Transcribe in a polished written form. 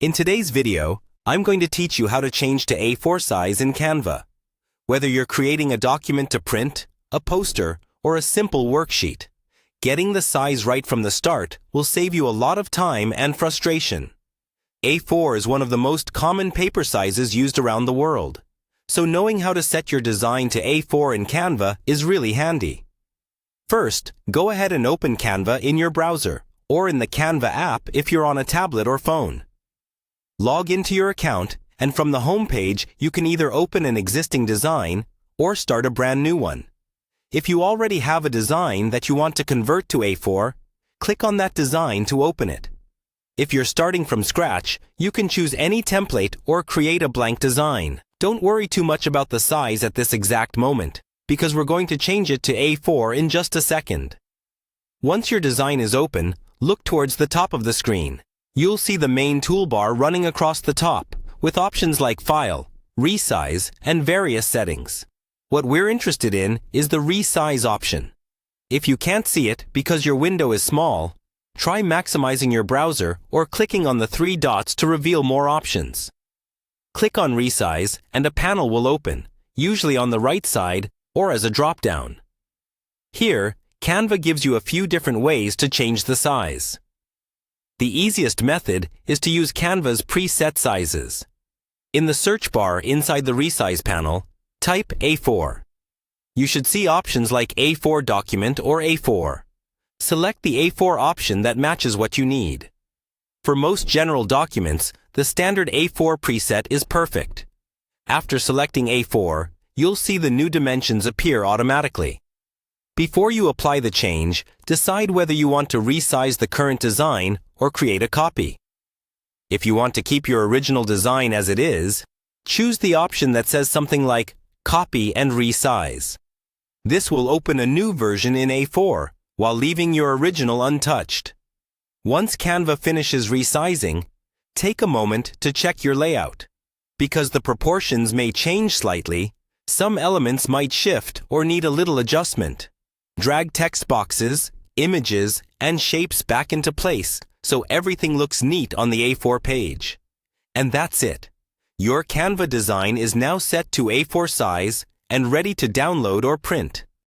In today's video, I'm going to teach you how to change to A4 size in Canva. Whether you're creating a document to print, a poster, or a simple worksheet, getting the size right from the start will save you a lot of time and frustration. A4 is one of the most common paper sizes used around the world, so knowing how to set your design to A4 in Canva is really handy. First, go ahead and open Canva in your browser, or in the Canva app if you're on a tablet or phone. Log into your account, and from the home page, you can either open an existing design or start a brand new one. If you already have a design that you want to convert to A4, click on that design to open it. If you're starting from scratch, you can choose any template or create a blank design. Don't worry too much about the size at this exact moment, because we're going to change it to A4 in just a second. Once your design is open, look towards the top of the screen. You'll see the main toolbar running across the top, with options like File, Resize, and various settings. What we're interested in is the Resize option. If you can't see it because your window is small, try maximizing your browser or clicking on the three dots to reveal more options. Click on Resize and a panel will open, usually on the right side or as a drop-down. Here, Canva gives you a few different ways to change the size. The easiest method is to use Canva's preset sizes. In the search bar inside the Resize panel, type A4. You should see options like A4 document or A4. Select the A4 option that matches what you need. For most general documents, the standard A4 preset is perfect. After selecting A4, you'll see the new dimensions appear automatically. Before you apply the change, decide whether you want to resize the current design or create a copy. If you want to keep your original design as it is, choose the option that says something like Copy and Resize. This will open a new version in A4 while leaving your original untouched. Once Canva finishes resizing, take a moment to check your layout. Because the proportions may change slightly, some elements might shift or need a little adjustment. Drag text boxes, images, and shapes back into place so everything looks neat on the A4 page. And that's it. Your Canva design is now set to A4 size and ready to download or print.